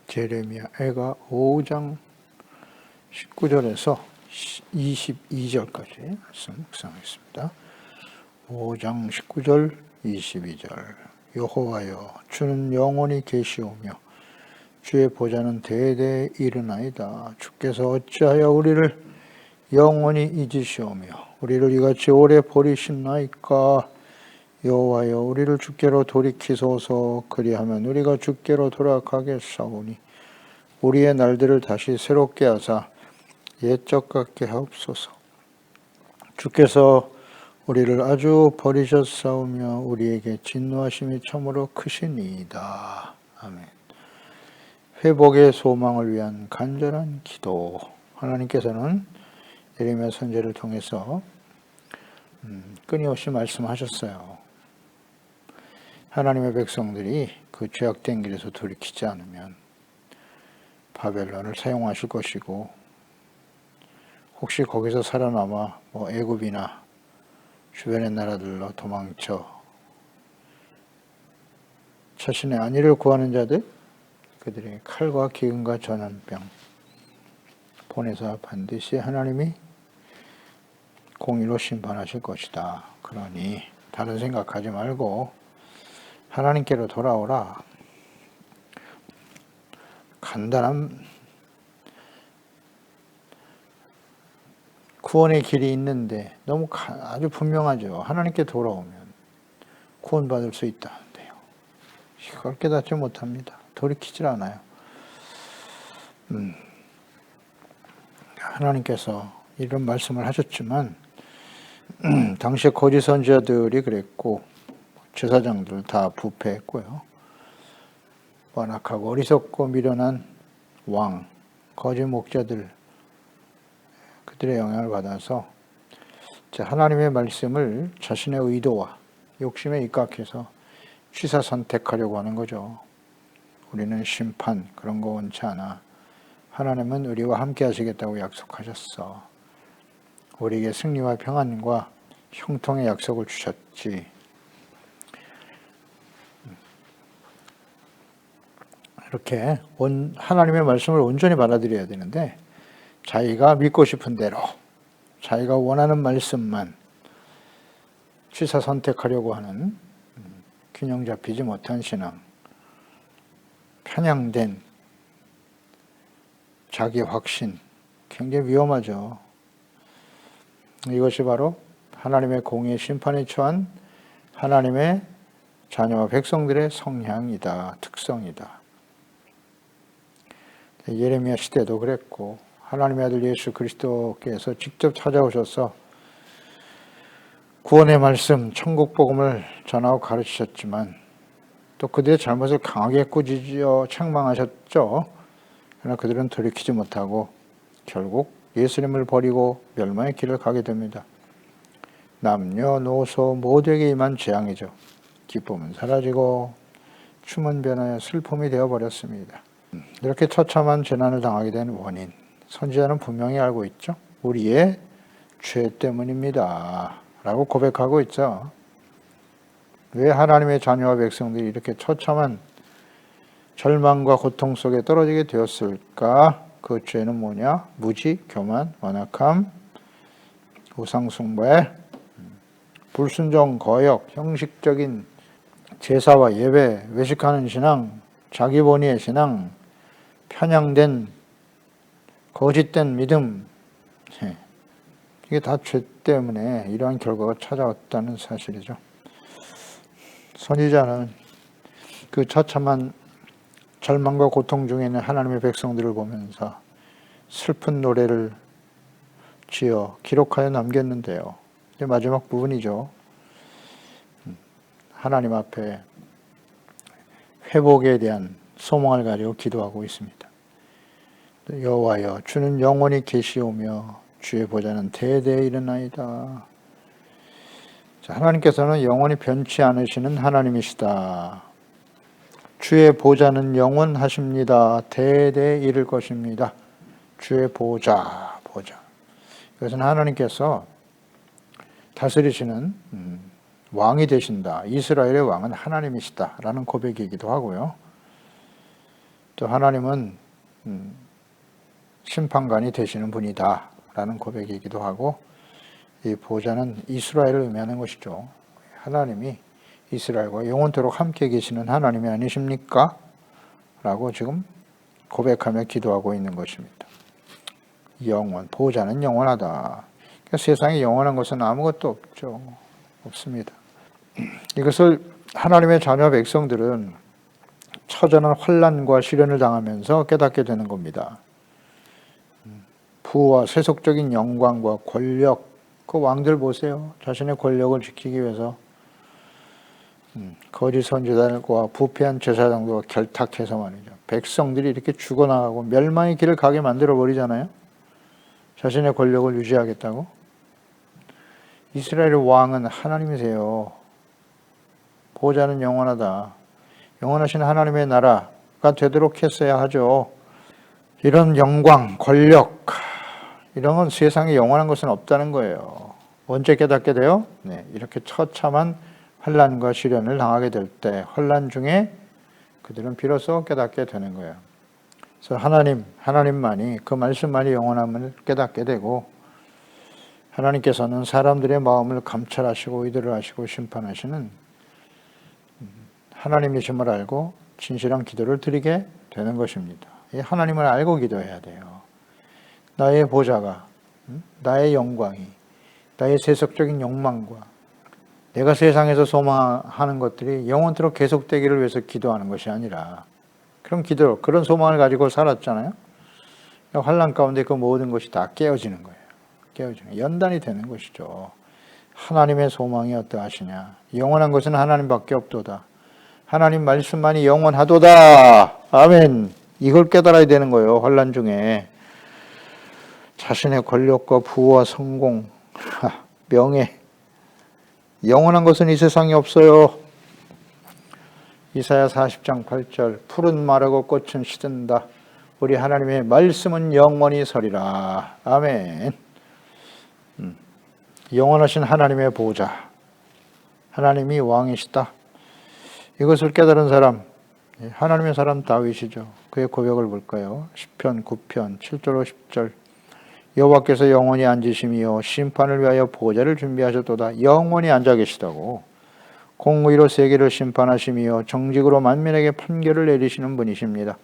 제레미야가 5장 19절에서 22절까지 말씀 묵상하겠습니다. 5장 19절 22절. 여호와여, 주는 영원히 계시오며 주의 보좌는 대대에 이르나이다. 주께서 어찌하여 우리를 영원히 잊으시오며 우리를 이같이 오래 버리셨나이까. 여호와여, 우리를 주께로 돌이키소서. 그리하면 우리가 주께로 돌아가겠사오니 우리의 날들을 다시 새롭게 하사 옛적 같게 하옵소서. 주께서 우리를 아주 버리셨사오며 우리에게 진노하심이 참으로 크시니이다. 아멘. 회복의 소망을 위한 간절한 기도. 하나님께서는 예레미야 선지자를 통해서 끊임없이 말씀하셨어요. 하나님의 백성들이 그 죄악된 길에서 돌이키지 않으면 바벨론을 사용하실 것이고, 혹시 거기서 살아남아 애굽이나 주변의 나라들로 도망쳐 자신의 안위를 구하는 자들, 그들에게 칼과 기근과 전염병 보내서 반드시 하나님이 공의로 심판하실 것이다. 그러니 다른 생각하지 말고 하나님께로 돌아오라. 간단한 구원의 길이 있는데 너무 아주 분명하죠. 하나님께 돌아오면 구원받을 수 있다는데요. 이걸 깨닫지 못합니다. 돌이키질 않아요. 하나님께서 이런 말씀을 하셨지만 당시에 거짓 선지자들이 그랬고 제사장들 다 부패했고요. 완악하고 어리석고 미련한 왕, 거짓 목자들, 그들의 영향을 받아서 하나님의 말씀을 자신의 의도와 욕심에 입각해서 취사 선택하려고 하는 거죠. 우리는 심판 그런 거 원치 않아. 하나님은 우리와 함께 하시겠다고 약속하셨어. 우리에게 승리와 평안과 형통의 약속을 주셨지. 이렇게 하나님의 말씀을 온전히 받아들여야 되는데, 자기가 믿고 싶은 대로 자기가 원하는 말씀만 취사 선택하려고 하는 균형 잡히지 못한 신앙, 편향된 자기 확신, 굉장히 위험하죠. 이것이 바로 하나님의 공의의 심판에 처한 하나님의 자녀와 백성들의 성향이다, 특성이다. 예레미야 시대도 그랬고, 하나님의 아들 예수 그리스도께서 직접 찾아오셔서 구원의 말씀, 천국 복음을 전하고 가르치셨지만 또 그들의 잘못을 강하게 꾸짖어 책망하셨죠. 그러나 그들은 돌이키지 못하고 결국 예수님을 버리고 멸망의 길을 가게 됩니다. 남녀노소 모두에게 임한 재앙이죠. 기쁨은 사라지고 춤은 변하여 슬픔이 되어버렸습니다. 이렇게 처참한 재난을 당하게 된 원인, 선지자는 분명히 알고 있죠. 우리의 죄 때문입니다 라고 고백하고 있죠. 왜 하나님의 자녀와 백성들이 이렇게 처참한 절망과 고통 속에 떨어지게 되었을까? 그 죄는 뭐냐? 무지, 교만, 완악함, 우상숭배, 불순종, 거역, 형식적인 제사와 예배, 외식하는 신앙, 자기본위의 신앙, 편향된 거짓된 믿음, 이게 다 죄 때문에 이러한 결과가 찾아왔다는 사실이죠. 선지자는 그 처참한 절망과 고통 중에 있는 하나님의 백성들을 보면서 슬픈 노래를 지어 기록하여 남겼는데요. 이제 마지막 부분이죠. 하나님 앞에 회복에 대한 소망을 가지고 기도하고 있습니다. 여호와여, 주는 영원히 계시오며 주의 보좌는 대대에 이르나이다. 하나님께서는 영원히 변치 않으시는 하나님이시다. 주의 보좌는 영원하십니다. 대대에 이를 것입니다. 주의 보좌. 이것은 하나님께서 다스리시는 왕이 되신다. 이스라엘의 왕은 하나님이시다 라는 고백이기도 하고요. 또 하나님은 심판관이 되시는 분이다 라는 고백이기도 하고, 이 보좌는 이스라엘을 의미하는 것이죠. 하나님이 이스라엘과 영원토록 함께 계시는 하나님이 아니십니까? 라고 지금 고백하며 기도하고 있는 것입니다. 영원, 보좌는 영원하다. 그러니까 세상에 영원한 것은 아무것도 없죠. 없습니다. 이것을 하나님의 자녀 백성들은 처절한 환난과 시련을 당하면서 깨닫게 되는 겁니다. 부와 세속적인 영광과 권력, 그 왕들 보세요. 자신의 권력을 지키기 위해서 거짓 선지자들과 부패한 제사장들과 결탁해서 말이죠. 백성들이 이렇게 죽어나가고 멸망의 길을 가게 만들어 버리잖아요. 자신의 권력을 유지하겠다고. 이스라엘의 왕은 하나님이세요. 보좌는 영원하다. 영원하신 하나님의 나라가 되도록 했어야 하죠. 이런 영광, 권력, 이런 건 세상에 영원한 것은 없다는 거예요. 언제 깨닫게 돼요? 네, 이렇게 처참한 환난과 시련을 당하게 될 때, 환난 중에 그들은 비로소 깨닫게 되는 거예요. 그래서 하나님만이, 그 말씀만이 영원함을 깨닫게 되고, 하나님께서는 사람들의 마음을 감찰하시고 의도를 하시고 심판하시는 하나님이심을 알고 진실한 기도를 드리게 되는 것입니다. 이 하나님을 알고 기도해야 돼요. 나의 보좌가, 나의 영광이, 나의 세속적인 욕망과 내가 세상에서 소망하는 것들이 영원토록 계속되기를 위해서 기도하는 것이 아니라, 그런 소망을 가지고 살았잖아요. 환난 가운데 그 모든 것이 다 깨어지는 거예요. 연단이 되는 것이죠. 하나님의 소망이 어떠하시냐? 영원한 것은 하나님밖에 없도다. 하나님 말씀만이 영원하도다. 아멘. 이걸 깨달아야 되는 거예요. 환난 중에 자신의 권력과 부와 성공, 명예, 영원한 것은 이 세상에 없어요. 이사야 40장 8절, 푸른 마르고 꽃은 시든다. 우리 하나님의 말씀은 영원히 서리라. 아멘. 영원하신 하나님의 보좌, 하나님이 왕이시다. 이것을 깨달은 사람, 하나님의 사람 다윗이죠. 그의 고백을 볼까요? 시편 9편 7절 10절. 여호와께서 영원히 앉으심이요 심판을 위하여 보좌를 준비하셨도다. 영원히 앉아 계시다고. 공의로 세계를 심판하심이요 정직으로 만민에게 판결을 내리시는 분이십니다.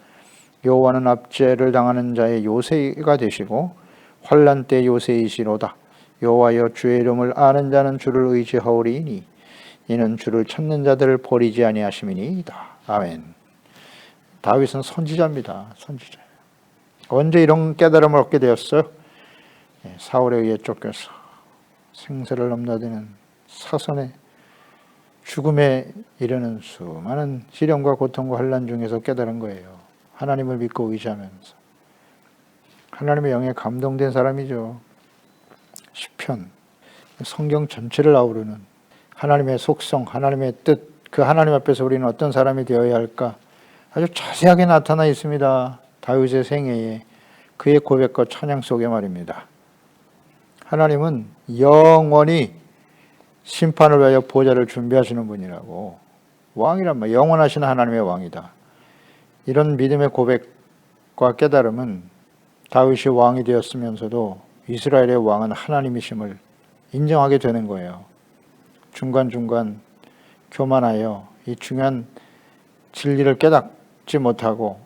여호와는 압제를 당하는 자의 요새가 되시고 환난 때 요새이시로다. 여호와여 주의 이름을 아는 자는 주를 의지하오리니 이는 주를 찾는 자들을 버리지 아니하심이니이다. 아멘. 다윗은 선지자입니다. 선지자예요. 언제 이런 깨달음을 얻게 되었어요? 사울에 의해 쫓겨서 생사를 넘나드는 사선의 죽음에 이르는 수많은 시련과 고통과 환난 중에서 깨달은 거예요. 하나님을 믿고 의지하면서. 하나님의 영에 감동된 사람이죠. 시편, 성경 전체를 아우르는 하나님의 속성, 하나님의 뜻, 그 하나님 앞에서 우리는 어떤 사람이 되어야 할까 아주 자세하게 나타나 있습니다. 다윗의 생애에 그의 고백과 찬양 속에 말입니다. 하나님은 영원히 심판을 위하여 보좌를 준비하시는 분이라고. 왕이란 말, 영원하신 하나님의 왕이다. 이런 믿음의 고백과 깨달음은 다윗이 왕이 되었으면서도 이스라엘의 왕은 하나님이심을 인정하게 되는 거예요. 중간중간 교만하여 이 중요한 진리를 깨닫지 못하고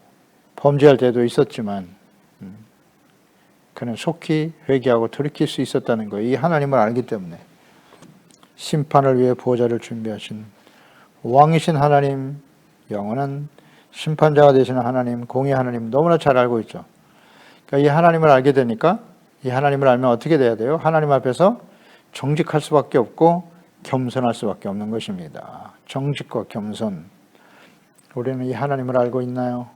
범죄할 때도 있었지만 그는 속히 회개하고 돌이킬 수 있었다는 거예요. 이 하나님을 알기 때문에. 심판을 위해 보좌를 준비하신 왕이신 하나님, 영원한 심판자가 되시는 하나님, 공의 하나님 너무나 잘 알고 있죠. 그러니까 이 하나님을 알게 되니까 이 하나님을 알면 어떻게 돼야 돼요? 하나님 앞에서 정직할 수밖에 없고 겸손할 수밖에 없는 것입니다. 정직과 겸손. 우리는 이 하나님을 알고 있나요?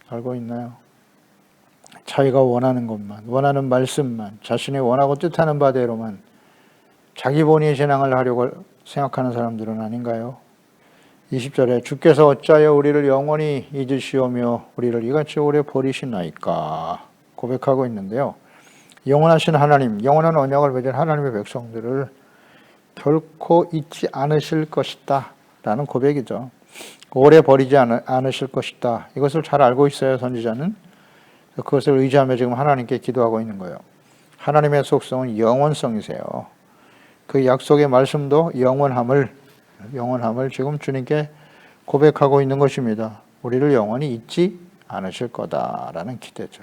알고 있나요? 자기가 원하는 것만, 원하는 말씀만, 자신이 원하고 뜻하는 바대로만 자기 본위의 신앙을 하려고 생각하는 사람들은 아닌가요? 20절에 주께서 어찌하여 우리를 영원히 잊으시오며 우리를 이같이 오래 버리시나이까 고백하고 있는데요. 영원하신 하나님, 영원한 언약을 맺은 하나님의 백성들을 결코 잊지 않으실 것이다 라는 고백이죠. 오래 버리지 않으실 것이다. 이것을 잘 알고 있어요, 선지자는. 그것을 의지하며 지금 하나님께 기도하고 있는 거예요. 하나님의 속성은 영원성이세요. 그 약속의 말씀도 영원함을 지금 주님께 고백하고 있는 것입니다. 우리를 영원히 잊지 않으실 거다라는 기대죠.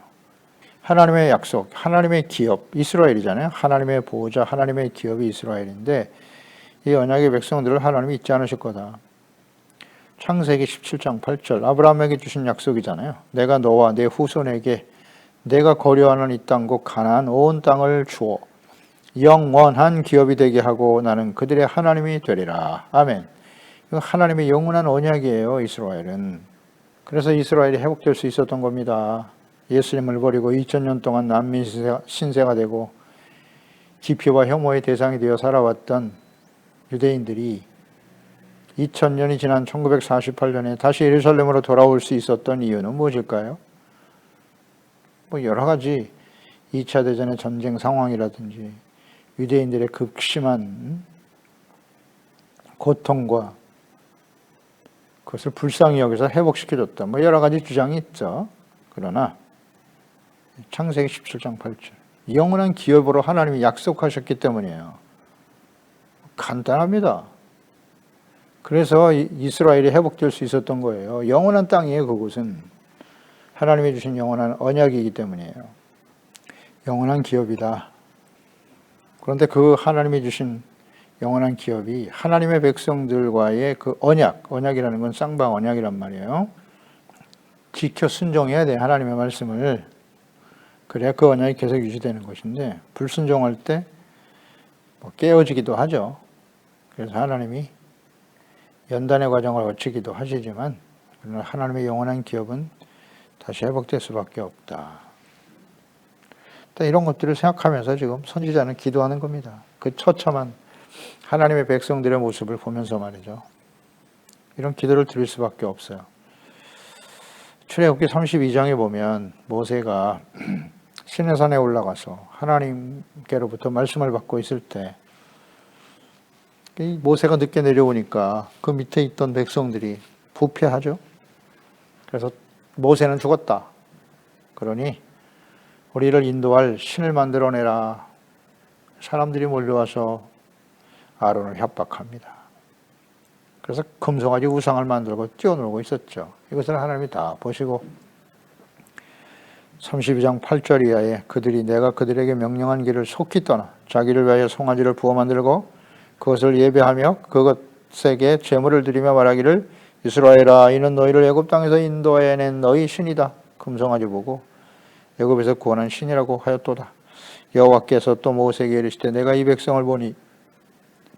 하나님의 약속, 하나님의 기업, 이스라엘이잖아요. 하나님의 보호자, 하나님의 기업이 이스라엘인데 이 언약의 백성들을 하나님이 잊지 않으실 거다. 창세기 17장 8절 아브라함에게 주신 약속이잖아요. 내가 너와 내 후손에게 내가 거류하는 이 땅 곧 가나안 온 땅을 주어 영원한 기업이 되게 하고 나는 그들의 하나님이 되리라. 아멘. 이거 하나님의 영원한 언약이에요, 이스라엘은. 그래서 이스라엘이 회복될 수 있었던 겁니다. 예수님을 버리고 2000년 동안 난민 신세가 되고 기피와 혐오의 대상이 되어 살아왔던 유대인들이 2000년이 지난 1948년에 다시 예루살렘으로 돌아올 수 있었던 이유는 무엇일까요? 여러 가지 2차 대전의 전쟁 상황이라든지 유대인들의 극심한 고통과 그것을 불쌍히 여기서 회복시켜줬다. 여러 가지 주장이 있죠. 그러나 창세기 17장 8절 영원한 기업으로 하나님이 약속하셨기 때문이에요. 간단합니다. 그래서 이스라엘이 회복될 수 있었던 거예요. 영원한 땅이에요. 그곳은 하나님이 주신 영원한 언약이기 때문이에요. 영원한 기업이다. 그런데 그 하나님이 주신 영원한 기업이 하나님의 백성들과의 그 언약이라는 건 쌍방 언약이란 말이에요. 지켜 순종해야 돼, 하나님의 말씀을. 그래야 그 언약이 계속 유지되는 것인데 불순종할 때 깨어지기도 하죠. 그래서 하나님이 연단의 과정을 거치기도 하시지만 그러나 하나님의 영원한 기업은 다시 회복될 수밖에 없다. 이런 것들을 생각하면서 지금 선지자는 기도하는 겁니다. 그 처참한 하나님의 백성들의 모습을 보면서 말이죠. 이런 기도를 드릴 수밖에 없어요. 출애굽기 32장에 보면 모세가 시내산에 올라가서 하나님께로부터 말씀을 받고 있을 때 모세가 늦게 내려오니까 그 밑에 있던 백성들이 부패하죠. 그래서 모세는 죽었다. 그러니 우리를 인도할 신을 만들어내라. 사람들이 몰려와서 아론을 협박합니다. 그래서 금송아지 우상을 만들고 뛰어놀고 있었죠. 이것을 하나님이 다 보시고 32장 8절 이하에 그들이 내가 그들에게 명령한 길을 속히 떠나 자기를 위하여 송아지를 부어 만들고 그것을 예배하며 그것에게 제물을 드리며 말하기를 이스라엘아 이는 너희를 애굽 땅에서 인도해낸 너희 신이다. 금송아지 보고 애굽에서 구원한 신이라고 하였도다. 여호와께서 또 모세에게 이르시되 내가 이 백성을 보니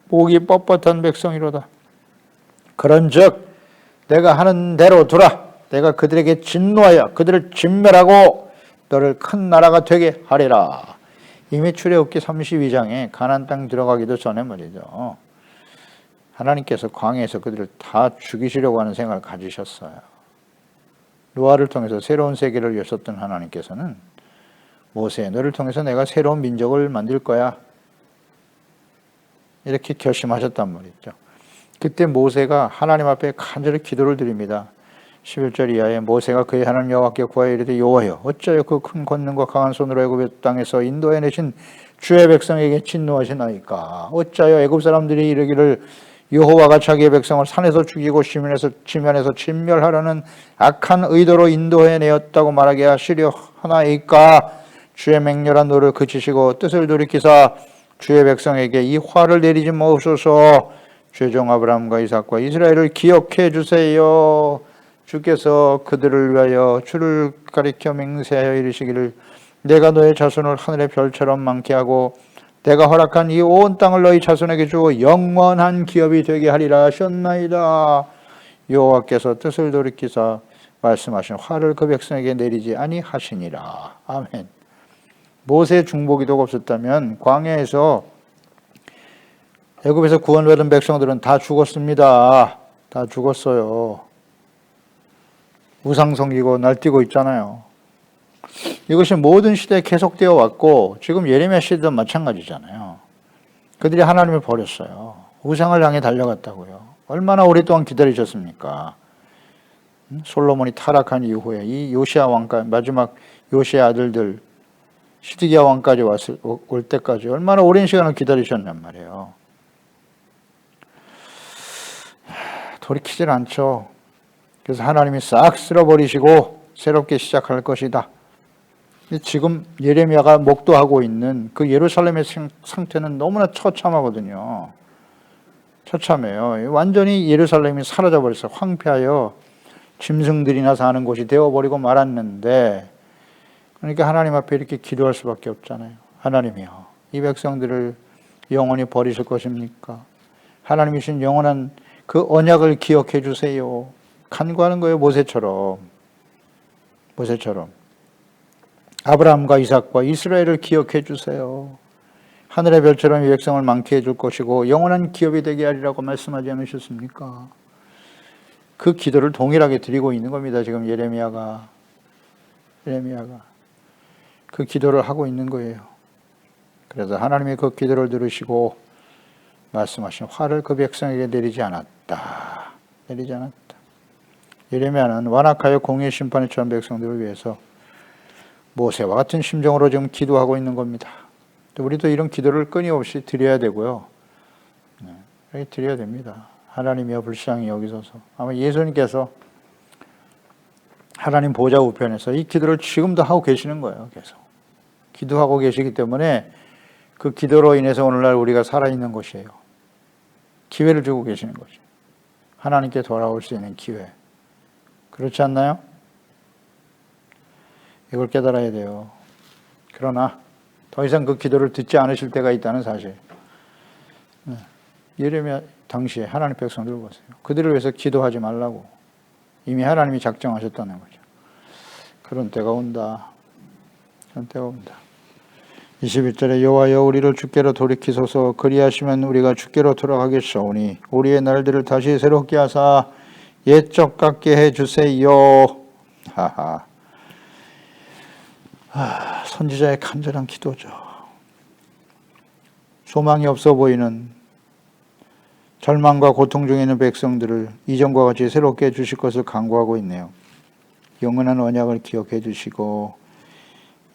목이 뻣뻣한 백성이로다. 그런즉 내가 하는 대로 두라. 내가 그들에게 진노하여 그들을 진멸하고 너를 큰 나라가 되게 하리라. 이미 출애굽기 32장에 가나안 땅 들어가기도 전에 말이죠. 하나님께서 광야에서 그들을 다 죽이시려고 하는 생각을 가지셨어요. 노아를 통해서 새로운 세계를 여셨던 하나님께서는 모세, 너를 통해서 내가 새로운 민족을 만들 거야. 이렇게 결심하셨단 말이죠. 그때 모세가 하나님 앞에 간절히 기도를 드립니다. 11절 이하에 모세가 그의 하나님 여호와께 구하여 이르되 여호와여 어찌하여 그 큰 권능과 강한 손으로 애굽 땅에서 인도해내신 주의 백성에게 진노하시나이까. 어찌하여 애굽 사람들이 이르기를 여호와가 자기의 백성을 산에서 죽이고 지면에서 진멸하려는 악한 의도로 인도해내었다고 말하게 하시려 하나이까. 주의 맹렬한 노를 그치시고 뜻을 돌이키사 주의 백성에게 이 화를 내리지 마옵소서. 죄종 아브라함과 이삭과 이스라엘을 기억해 주세요. 주께서 그들을 위하여 주를 가리켜 맹세하여 이르시기를 내가 너의 자손을 하늘의 별처럼 많게 하고 내가 허락한 이 온 땅을 너희 자손에게 주어 영원한 기업이 되게 하리라 하셨나이다. 여호와께서 뜻을 돌이키사 말씀하신 화를 그 백성에게 내리지 아니하시니라. 아멘. 모세의 중보기도가 없었다면 광야에서 애굽에서 구원받은 백성들은 다 죽었습니다. 다 죽었어요. 우상 섬기고 날뛰고 있잖아요. 이것이 모든 시대에 계속되어 왔고 지금 예레미야 시대도 마찬가지잖아요. 그들이 하나님을 버렸어요. 우상을 향해 달려갔다고요. 얼마나 오랫동안 기다리셨습니까? 솔로몬이 타락한 이후에 이 요시야 왕까지, 마지막 요시야 아들들 시드기야 왕까지 올 때까지 얼마나 오랜 시간을 기다리셨냔 말이에요. 돌이키질 않죠. 그래서 하나님이 싹 쓸어버리시고 새롭게 시작할 것이다. 지금 예레미야가 목도하고 있는 그 예루살렘의 상태는 너무나 처참하거든요. 처참해요. 완전히 예루살렘이 사라져버렸어요. 황폐하여 짐승들이나 사는 곳이 되어버리고 말았는데, 그러니까 하나님 앞에 이렇게 기도할 수밖에 없잖아요. 하나님이요, 이 백성들을 영원히 버리실 것입니까? 하나님이신 영원한 그 언약을 기억해 주세요. 간구하는 거예요. 모세처럼. 아브라함과 이삭과 이스라엘을 기억해 주세요. 하늘의 별처럼 이 백성을 많게 해줄 것이고 영원한 기업이 되게 하리라고 말씀하지 않으셨습니까? 그 기도를 동일하게 드리고 있는 겁니다. 지금 예레미야가 그 기도를 하고 있는 거예요. 그래서 하나님이 그 기도를 들으시고 말씀하신 화를 그 백성에게 내리지 않았다. 예레미야는 완악하여 공의 심판에 처한 백성들을 위해서 모세와 같은 심정으로 지금 기도하고 있는 겁니다. 우리도 이런 기도를 끊임없이 드려야 되고요. 이렇게 드려야 됩니다. 하나님이여 불쌍히 여기소서. 아마 예수님께서 하나님 보좌 우편에서 이 기도를 지금도 하고 계시는 거예요. 계속 기도하고 계시기 때문에 그 기도로 인해서 오늘날 우리가 살아있는 것이에요. 기회를 주고 계시는 거죠. 하나님께 돌아올 수 있는 기회. 그렇지 않나요? 이걸 깨달아야 돼요. 그러나 더 이상 그 기도를 듣지 않으실 때가 있다는 사실. 예레미야 당시에 하나님 백성들을 보세요. 그들을 위해서 기도하지 말라고 이미 하나님이 작정하셨다는 거죠. 그런 때가 온다. 21절에 여호와여 우리를 주께로 돌이키소서. 그리하시면 우리가 주께로 돌아가겠사오니 우리의 날들을 다시 새롭게 하사 옛적 같게 해주세요. 하하. 선지자의 간절한 기도죠. 소망이 없어 보이는 절망과 고통 중에 있는 백성들을 이전과 같이 새롭게 해주실 것을 간구하고 있네요. 영원한 언약을 기억해 주시고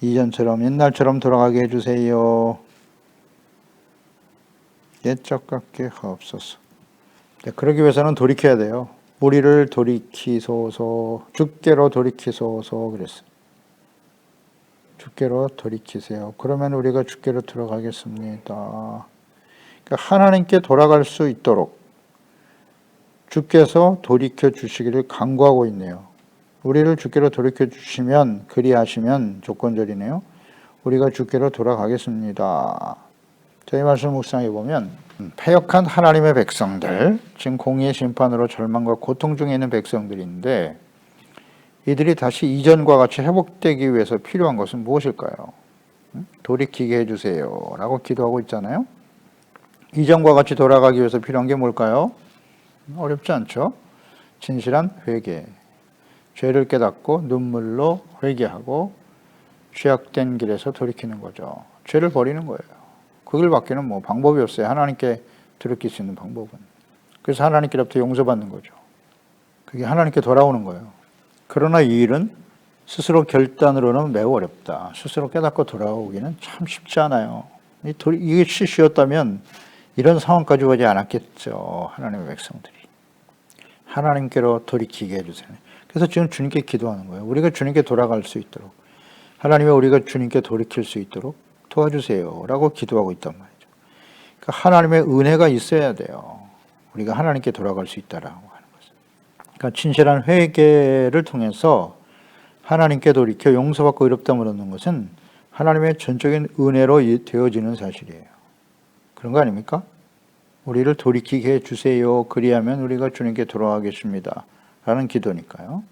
이전처럼 옛날처럼 돌아가게 해주세요. 옛적 같게 하옵소서. 그러기 위해서는 돌이켜야 돼요. 우리를 돌이키소서. 주께로 돌이키소서 그랬어요. 주께로 돌이키세요. 그러면 우리가 주께로 들어가겠습니다. 그러니까 하나님께 돌아갈 수 있도록 주께서 돌이켜 주시기를 간구하고 있네요. 우리를 주께로 돌이켜 주시면, 그리하시면 조건절이네요. 우리가 주께로 돌아가겠습니다. 저희 말씀 묵상해 보면 패역한 하나님의 백성들, 지금 공의의 심판으로 절망과 고통 중에 있는 백성들인데 이들이 다시 이전과 같이 회복되기 위해서 필요한 것은 무엇일까요? 돌이키게 해주세요 라고 기도하고 있잖아요. 이전과 같이 돌아가기 위해서 필요한 게 뭘까요? 어렵지 않죠? 진실한 회개. 죄를 깨닫고 눈물로 회개하고 죄악된 길에서 돌이키는 거죠. 죄를 버리는 거예요. 그 길밖에는 뭐 방법이 없어요. 하나님께 돌이킬 수 있는 방법은. 그래서 하나님께로부터 용서받는 거죠. 그게 하나님께 돌아오는 거예요. 그러나 이 일은 스스로 결단으로는 매우 어렵다. 스스로 깨닫고 돌아오기는 참 쉽지 않아요. 이게 쉬웠다면 이런 상황까지 오지 않았겠죠. 하나님의 백성들이. 하나님께로 돌이키게 해주세요. 그래서 지금 주님께 기도하는 거예요. 우리가 주님께 돌아갈 수 있도록, 하나님이 우리가 주님께 돌이킬 수 있도록 도와주세요 라고 기도하고 있단 말이죠. 그러니까 하나님의 은혜가 있어야 돼요. 우리가 하나님께 돌아갈 수 있다라고 하는 것은. 그러니까 진실한 회개를 통해서 하나님께 돌이켜 용서받고 의롭다함을 얻는 것은 하나님의 전적인 은혜로 되어지는 사실이에요. 그런 거 아닙니까? 우리를 돌이키게 해주세요. 그리하면 우리가 주님께 돌아가겠습니다 라는 기도니까요.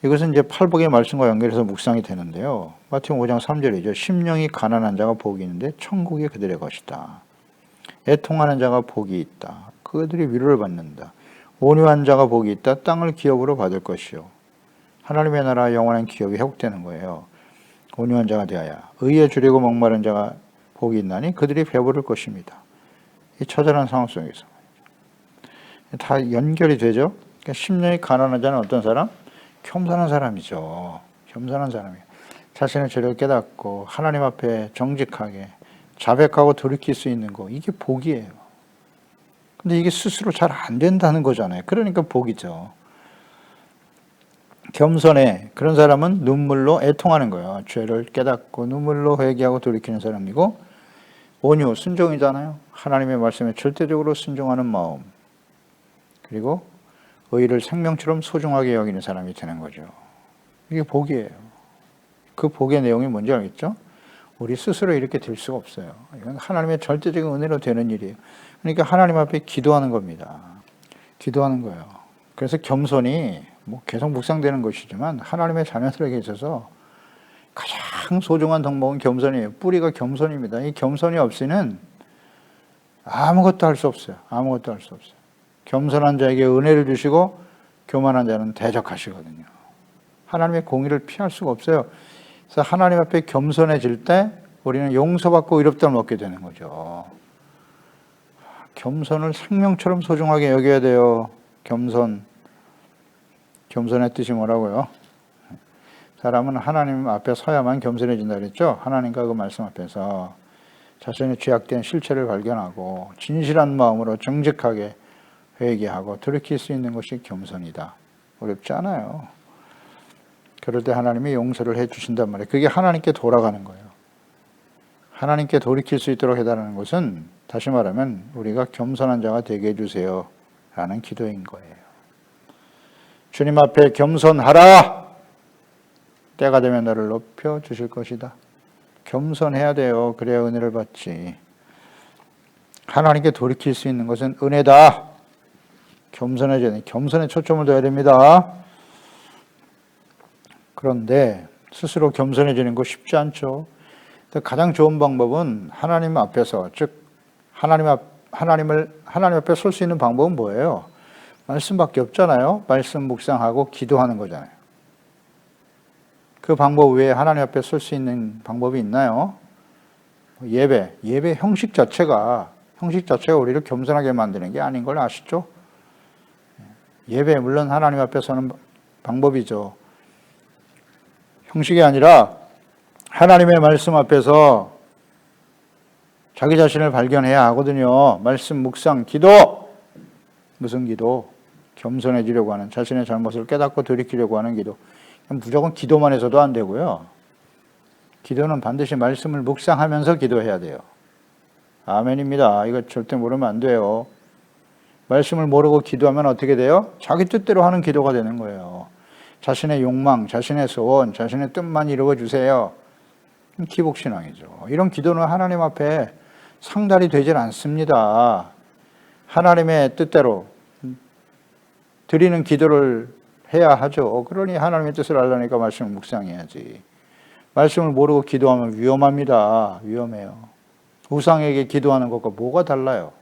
이것은 이제 팔복의 말씀과 연결해서 묵상이 되는데요. 마태복음 5장 3절이죠. 심령이 가난한 자가 복이 있는데 천국이 그들의 것이다. 애통하는 자가 복이 있다. 그들이 위로를 받는다. 온유한 자가 복이 있다. 땅을 기업으로 받을 것이요. 하나님의 나라 영원한 기업이 회복되는 거예요. 온유한 자가 되어야 의에 주리고 목마른 자가 복이 있나니 그들이 배부를 것입니다. 이 처절한 상황 속에서 다 연결이 되죠. 그러니까 심령이 가난한 자는 어떤 사람? 겸손한 사람이죠. 겸손한 사람이에요. 자신의 죄를 깨닫고 하나님 앞에 정직하게 자백하고 돌이킬 수 있는 거, 이게 복이에요. 근데 이게 스스로 잘 안 된다는 거잖아요. 그러니까 복이죠. 겸손해. 그런 사람은 눈물로 애통하는 거예요. 죄를 깨닫고 눈물로 회개하고 돌이키는 사람이고, 온유, 순종이잖아요. 하나님의 말씀에 절대적으로 순종하는 마음. 그리고 의를 생명처럼 소중하게 여기는 사람이 되는 거죠. 이게 복이에요. 그 복의 내용이 뭔지 알겠죠? 우리 스스로 이렇게 될 수가 없어요. 이건 하나님의 절대적인 은혜로 되는 일이에요. 그러니까 하나님 앞에 기도하는 겁니다. 기도하는 거예요. 그래서 겸손이 계속 묵상되는 것이지만 하나님의 자녀들에게 있어서 가장 소중한 덕목은 겸손이에요. 뿌리가 겸손입니다. 이 겸손이 없이는 아무것도 할 수 없어요. 아무것도 할 수 없어요. 겸손한 자에게 은혜를 주시고 교만한 자는 대적하시거든요. 하나님의 공의를 피할 수가 없어요. 그래서 하나님 앞에 겸손해질 때 우리는 용서받고 의롭다를 얻게 되는 거죠. 겸손을 생명처럼 소중하게 여겨야 돼요. 겸손의 뜻이 뭐라고요? 사람은 하나님 앞에 서야만 겸손해진다 그랬죠? 하나님과 그 말씀 앞에서 자신의 죄악된 실체를 발견하고 진실한 마음으로 정직하게 회개하고 돌이킬 수 있는 것이 겸손이다. 어렵지 않아요. 그럴 때 하나님이 용서를 해 주신단 말이에요. 그게 하나님께 돌아가는 거예요. 하나님께 돌이킬 수 있도록 해달라는 것은 다시 말하면 우리가 겸손한 자가 되게 해주세요 라는 기도인 거예요. 주님 앞에 겸손하라! 때가 되면 너를 높여 주실 것이다. 겸손해야 돼요. 그래야 은혜를 받지. 하나님께 돌이킬 수 있는 것은 은혜다. 겸손해져야 돼. 겸손에 초점을 둬야 됩니다. 그런데 스스로 겸손해지는 거 쉽지 않죠. 가장 좋은 방법은 하나님 앞에서, 즉 하나님 앞에 설 수 있는 방법은 뭐예요? 말씀밖에 없잖아요. 말씀 묵상하고 기도하는 거잖아요. 그 방법 외에 하나님 앞에 설 수 있는 방법이 있나요? 예배 형식 자체가 우리를 겸손하게 만드는 게 아닌 걸 아시죠? 예배 물론 하나님 앞에 서는 방법이죠. 형식이 아니라 하나님의 말씀 앞에서 자기 자신을 발견해야 하거든요. 말씀 묵상, 기도. 무슨 기도? 겸손해지려고 하는, 자신의 잘못을 깨닫고 돌이키려고 하는 기도. 무조건 기도만 해서도 안 되고요. 기도는 반드시 말씀을 묵상하면서 기도해야 돼요. 아멘입니다. 이거 절대 모르면 안 돼요. 말씀을 모르고 기도하면 어떻게 돼요? 자기 뜻대로 하는 기도가 되는 거예요. 자신의 욕망, 자신의 소원, 자신의 뜻만 이루어주세요. 기복신앙이죠. 이런 기도는 하나님 앞에 상달이 되질 않습니다. 하나님의 뜻대로 드리는 기도를 해야 하죠. 그러니 하나님의 뜻을 알려니까 말씀을 묵상해야지. 말씀을 모르고 기도하면 위험합니다. 위험해요. 우상에게 기도하는 것과 뭐가 달라요?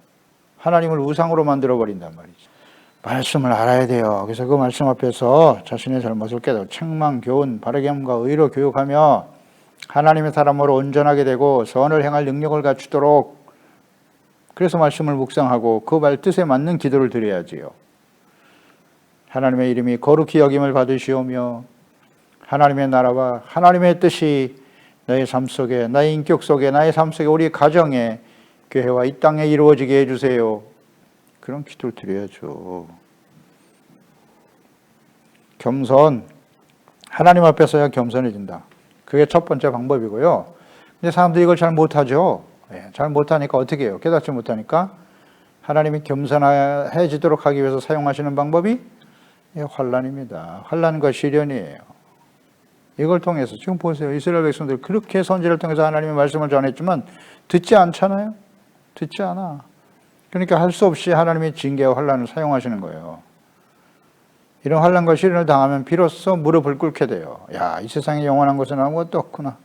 하나님을 우상으로 만들어버린단 말이죠. 말씀을 알아야 돼요. 그래서 그 말씀 앞에서 자신의 잘못을 깨닫고 책망, 교훈, 바르게 함과 의로 교육하며 하나님의 사람으로 온전하게 되고 선을 행할 능력을 갖추도록, 그래서 말씀을 묵상하고 그 말 뜻에 맞는 기도를 드려야지요. 하나님의 이름이 거룩히 여김을 받으시오며 하나님의 나라와 하나님의 뜻이 나의 삶 속에, 나의 인격 속에, 나의 삶 속에, 우리 가정에, 교회와 이 땅에 이루어지게 해주세요. 그런 기도를 드려야죠. 겸손, 하나님 앞에 서야 겸손해진다. 그게 첫 번째 방법이고요. 근데 사람들이 이걸 잘 못하죠. 잘 못하니까 어떻게 해요? 깨닫지 못하니까 하나님이 겸손해지도록 하기 위해서 사용하시는 방법이 환난입니다. 환난과 시련이에요. 이걸 통해서 지금 보세요. 이스라엘 백성들 그렇게 선지를 통해서 하나님의 말씀을 전했지만 듣지 않잖아요. 듣지 않아. 그러니까 할 수 없이 하나님의 징계와 환난을 사용하시는 거예요. 이런 환난과 시련을 당하면 비로소 무릎을 꿇게 돼요. 야, 이 세상에 영원한 것은 아무것도 없구나.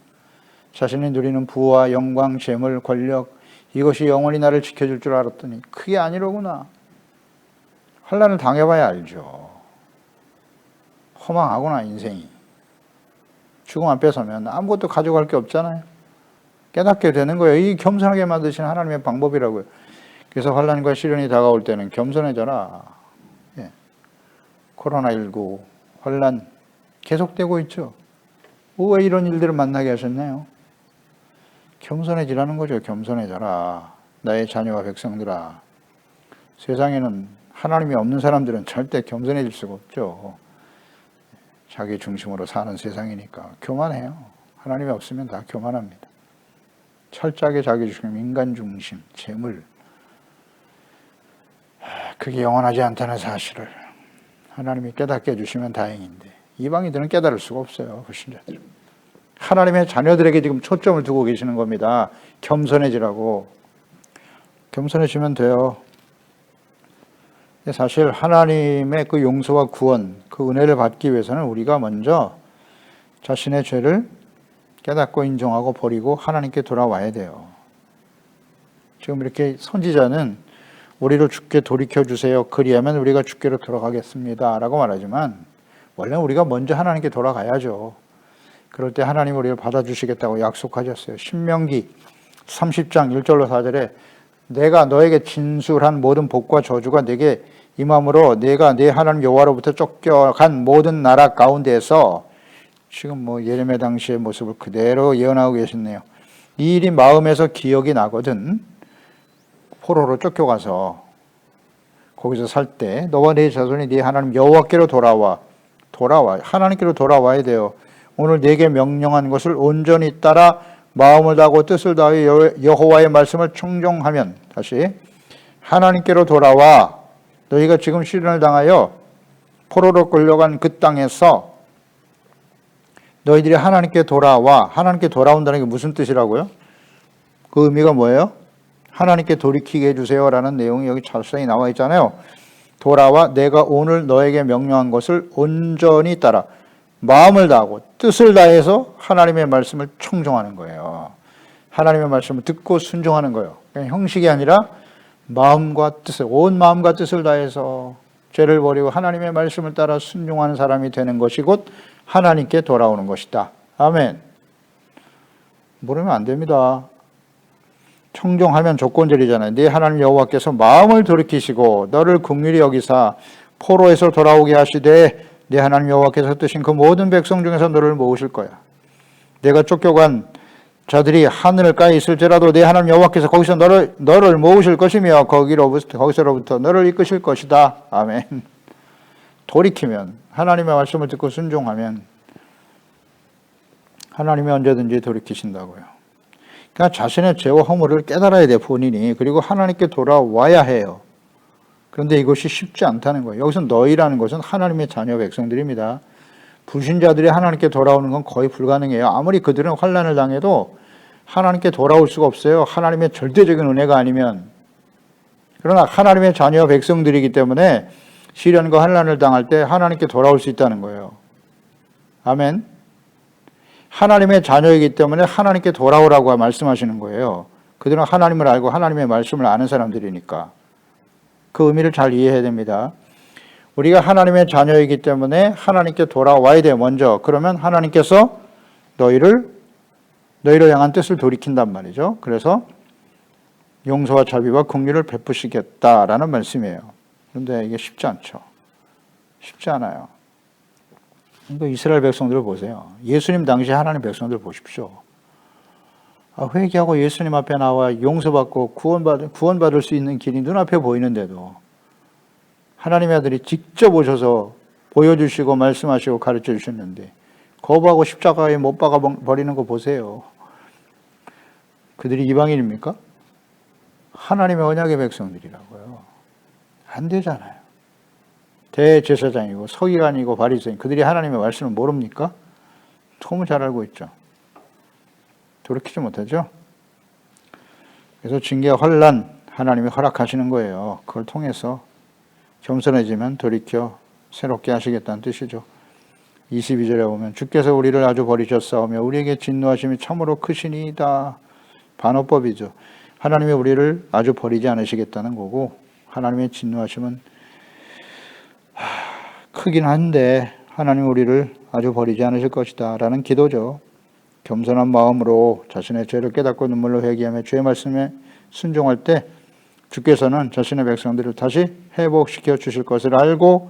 자신이 누리는 부와 영광, 재물, 권력, 이것이 영원히 나를 지켜줄 줄 알았더니 그게 아니로구나. 환난을 당해봐야 알죠. 허망하구나, 인생이. 죽음 앞에 서면 아무것도 가져갈 게 없잖아요. 깨닫게 되는 거예요. 이 겸손하게 만드신 하나님의 방법이라고요. 그래서 환난과 시련이 다가올 때는 겸손해져라. 코로나19 환란 계속되고 있죠. 왜 이런 일들을 만나게 하셨나요? 겸손해지라는 거죠. 겸손해져라. 나의 자녀와 백성들아. 세상에는 하나님이 없는 사람들은 절대 겸손해질 수가 없죠. 자기 중심으로 사는 세상이니까 교만해요. 하나님이 없으면 다 교만합니다. 철저하게 자기 중심, 인간 중심, 재물. 그게 영원하지 않다는 사실을 하나님이 깨닫게 해주시면 다행인데 이방인들은 깨달을 수가 없어요. 불신자들은. 하나님의 자녀들에게 지금 초점을 두고 계시는 겁니다. 겸손해지라고. 겸손해지면 돼요. 사실 하나님의 그 용서와 구원, 그 은혜를 받기 위해서는 우리가 먼저 자신의 죄를 깨닫고 인정하고 버리고 하나님께 돌아와야 돼요. 지금 이렇게 선지자는 우리를 주께 돌이켜주세요. 그리하면 우리가 주께로 돌아가겠습니다. 라고 말하지만 원래 우리가 먼저 하나님께 돌아가야죠. 그럴 때 하나님 우리를 받아주시겠다고 약속하셨어요. 신명기 30장 1절로 4절에 내가 너에게 진술한 모든 복과 저주가 내게 임함으로 내가 내 하나님 여호와로부터 쫓겨간 모든 나라 가운데에서 지금 예레미야 당시의 모습을 그대로 예언하고 계셨네요. 이 일이 마음에서 기억이 나거든 포로로 쫓겨가서 거기서 살 때 너와 네 자손이 네 하나님 여호와께로 돌아와 하나님께로 돌아와야 돼요. 오늘 네게 명령한 것을 온전히 따라 마음을 다하고 뜻을 다하여 여호와의 말씀을 청종하면 다시 하나님께로 돌아와 너희가 지금 시련을 당하여 포로로 끌려간 그 땅에서 너희들이 하나님께 돌아와 하나님께 돌아온다는 게 무슨 뜻이라고요? 그 의미가 뭐예요? 하나님께 돌이키게 해주세요라는 내용이 여기 자세히 나와 있잖아요. 돌아와 내가 오늘 너에게 명령한 것을 온전히 따라 마음을 다하고 뜻을 다해서 하나님의 말씀을 청종하는 거예요. 하나님의 말씀을 듣고 순종하는 거예요. 그냥 형식이 아니라 마음과 뜻을 온 마음과 뜻을 다해서 죄를 버리고 하나님의 말씀을 따라 순종하는 사람이 되는 것이 곧 하나님께 돌아오는 것이다. 아멘. 모르면 안 됩니다. 청종하면 조건절이잖아요. 네 하나님 여호와께서 마음을 돌이키시고 너를 긍휼히 여기사 포로에서 돌아오게 하시되 네 하나님 여호와께서 뜨신 그 모든 백성 중에서 너를 모으실 거야. 내가 쫓겨간 자들이 하늘가에 있을지라도 네 하나님 여호와께서 거기서 너를 모으실 것이며 거기서로부터 너를 이끄실 것이다. 아멘. 돌이키면 하나님의 말씀을 듣고 순종하면 하나님이 언제든지 돌이키신다고요. 그러니까 자신의 죄와 허물을 깨달아야 돼 본인이. 그리고 하나님께 돌아와야 해요. 그런데 이것이 쉽지 않다는 거예요. 여기서 너희라는 것은 하나님의 자녀 백성들입니다. 불신자들이 하나님께 돌아오는 건 거의 불가능해요. 아무리 그들은 환난을 당해도 하나님께 돌아올 수가 없어요. 하나님의 절대적인 은혜가 아니면. 그러나 하나님의 자녀 백성들이기 때문에 시련과 환난을 당할 때 하나님께 돌아올 수 있다는 거예요. 아멘. 하나님의 자녀이기 때문에 하나님께 돌아오라고 말씀하시는 거예요. 그들은 하나님을 알고 하나님의 말씀을 아는 사람들이니까. 그 의미를 잘 이해해야 됩니다. 우리가 하나님의 자녀이기 때문에 하나님께 돌아와야 돼요. 먼저. 그러면 하나님께서 너희를 향한 뜻을 돌이킨단 말이죠. 그래서 용서와 자비와 긍휼을 베푸시겠다라는 말씀이에요. 그런데 이게 쉽지 않죠. 쉽지 않아요. 이스라엘 백성들을 보세요. 예수님 당시 하나님 백성들 보십시오. 회개하고 예수님 앞에 나와 용서받고 구원받을 수 있는 길이 눈앞에 보이는데도 하나님의 아들이 직접 오셔서 보여주시고 말씀하시고 가르쳐 주셨는데 거부하고 십자가에 못 박아 버리는 거 보세요. 그들이 이방인입니까? 하나님의 언약의 백성들이라고요. 안 되잖아요. 대제사장이고 서기관이고 바리새인 그들이 하나님의 말씀을 모릅니까? 너무 잘 알고 있죠. 돌이키지 못하죠. 그래서 징계와 환난 하나님이 허락하시는 거예요. 그걸 통해서 겸손해지면 돌이켜 새롭게 하시겠다는 뜻이죠. 22절에 보면 주께서 우리를 아주 버리셨사오며 우리에게 진노하심이 참으로 크시니이다. 반어법이죠. 하나님이 우리를 아주 버리지 않으시겠다는 거고 하나님의 진노하심은 크긴 한데 하나님 우리를 아주 버리지 않으실 것이다 라는 기도죠. 겸손한 마음으로 자신의 죄를 깨닫고 눈물로 회개하며 주의 말씀에 순종할 때 주께서는 자신의 백성들을 다시 회복시켜 주실 것을 알고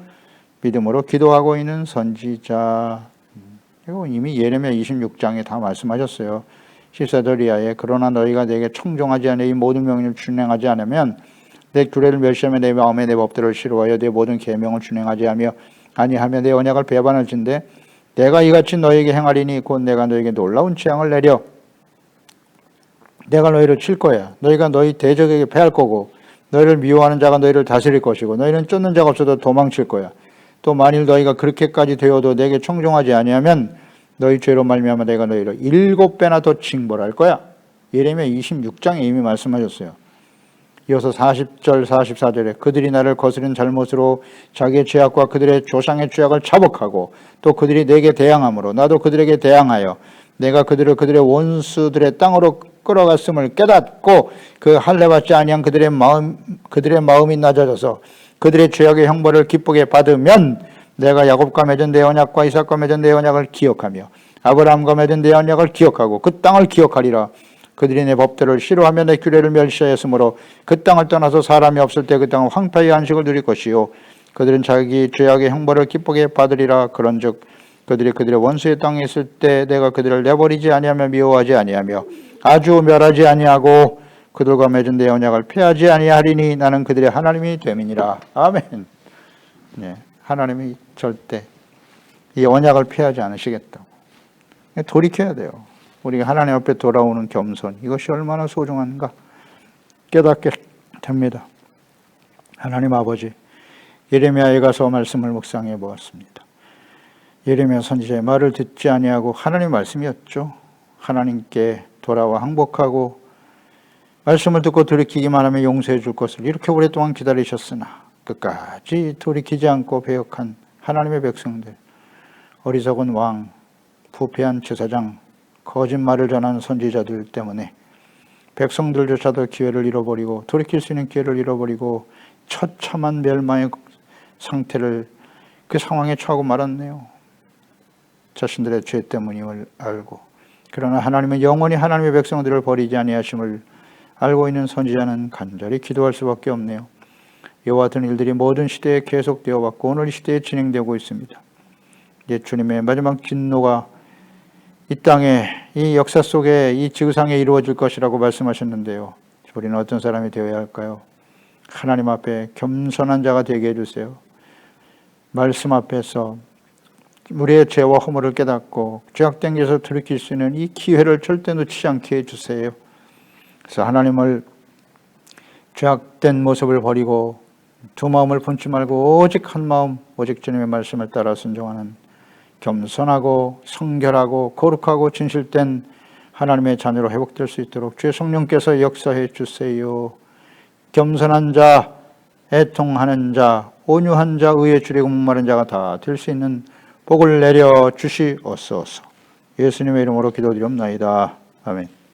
믿음으로 기도하고 있는 선지자. 이거 이미 예레미야 26장에 다 말씀하셨어요. 시사더리아에 그러나 너희가 내게 청종하지 않아 이 모든 명령을 준행하지 않으면 내 규례를 멸시하며 내 마음에 내 법들을 싫어하여 내 모든 계명을 준행하지 아니하며 내 언약을 배반할 진대 내가 이같이 너희에게 행하리니 곧 내가 너희에게 놀라운 재앙을 내려 내가 너희를 칠 거야. 너희가 너희 대적에게 패할 거고 너희를 미워하는 자가 너희를 다스릴 것이고 너희는 쫓는 자가 없어도 도망칠 거야. 또 만일 너희가 그렇게까지 되어도 내게 청종하지 아니하면 너희 죄로 말미암아 내가 너희를 7배나 더 징벌할 거야. 예레미야 26장에 이미 말씀하셨어요. 이어서 40절 44절에 그들이 나를 거스른 잘못으로 자기의 죄악과 그들의 조상의 죄악을 자복하고 또 그들이 내게 대항함으로 나도 그들에게 대항하여 내가 그들을 그들의 원수들의 땅으로 끌어갔음을 깨닫고 그 할례받지 아니한 그들의 마음이 낮아져서 그들의 죄악의 형벌을 기쁘게 받으면 내가 야곱과 맺은 내 언약과 이삭과 맺은 내 언약을 기억하며 아브라함과 맺은 내 언약을 기억하고 그 땅을 기억하리라. 그들이 내 법들을 싫어하며 내 규례를 멸시하였으므로 그 땅을 떠나서 사람이 없을 때 그 땅은 황폐의 안식을 누릴 것이요 그들은 자기 죄악의 형벌을 기쁘게 받으리라. 그런즉 그들이 그들의 원수의 땅에 있을 때 내가 그들을 내버리지 아니하며 미워하지 아니하며 아주 멸하지 아니하고 그들과 맺은 내 언약을 폐하지 아니하리니 나는 그들의 하나님이 됨이니라. 아멘. 네, 하나님이 절대 이 언약을 폐하지 않으시겠다고. 돌이켜야 돼요. 우리가 하나님 앞에 돌아오는 겸손, 이것이 얼마나 소중한가 깨닫게 됩니다. 하나님 아버지, 예레미야에 가서 말씀을 묵상해 보았습니다. 예레미야 선지자의 말을 듣지 아니하고 하나님 말씀이었죠. 하나님께 돌아와 항복하고 말씀을 듣고 돌이키기만 하면 용서해 줄 것을 이렇게 오랫동안 기다리셨으나 끝까지 돌이키지 않고 배역한 하나님의 백성들, 어리석은 왕, 부패한 제사장, 거짓말을 전하는 선지자들 때문에 백성들조차도 기회를 잃어버리고 돌이킬 수 있는 기회를 잃어버리고 처참한 멸망의 상태를 그 상황에 처하고 말았네요. 자신들의 죄 때문임을 알고 그러나 하나님은 영원히 하나님의 백성들을 버리지 아니하심을 알고 있는 선지자는 간절히 기도할 수밖에 없네요. 이와 같은 일들이 모든 시대에 계속되어 왔고 오늘 이 시대에 진행되고 있습니다. 이제 주님의 마지막 진노가 이 땅에 이 역사 속에 이 지구상에 이루어질 것이라고 말씀하셨는데요. 우리는 어떤 사람이 되어야 할까요? 하나님 앞에 겸손한 자가 되게 해주세요. 말씀 앞에서 우리의 죄와 허물을 깨닫고 죄악된 길에서 돌이킬 수 있는 이 기회를 절대 놓치지 않게 해주세요. 그래서 하나님을 죄악된 모습을 버리고 두 마음을 품지 말고 오직 한 마음, 오직 주님의 말씀을 따라 순종하는 겸손하고 성결하고 거룩하고 진실된 하나님의 자녀로 회복될 수 있도록 주의 성령께서 역사해 주세요. 겸손한 자, 애통하는 자, 온유한 자, 의에 줄이고 목마른 자가 다 될 수 있는 복을 내려 주시옵소서. 예수님의 이름으로 기도드리옵나이다. 아멘.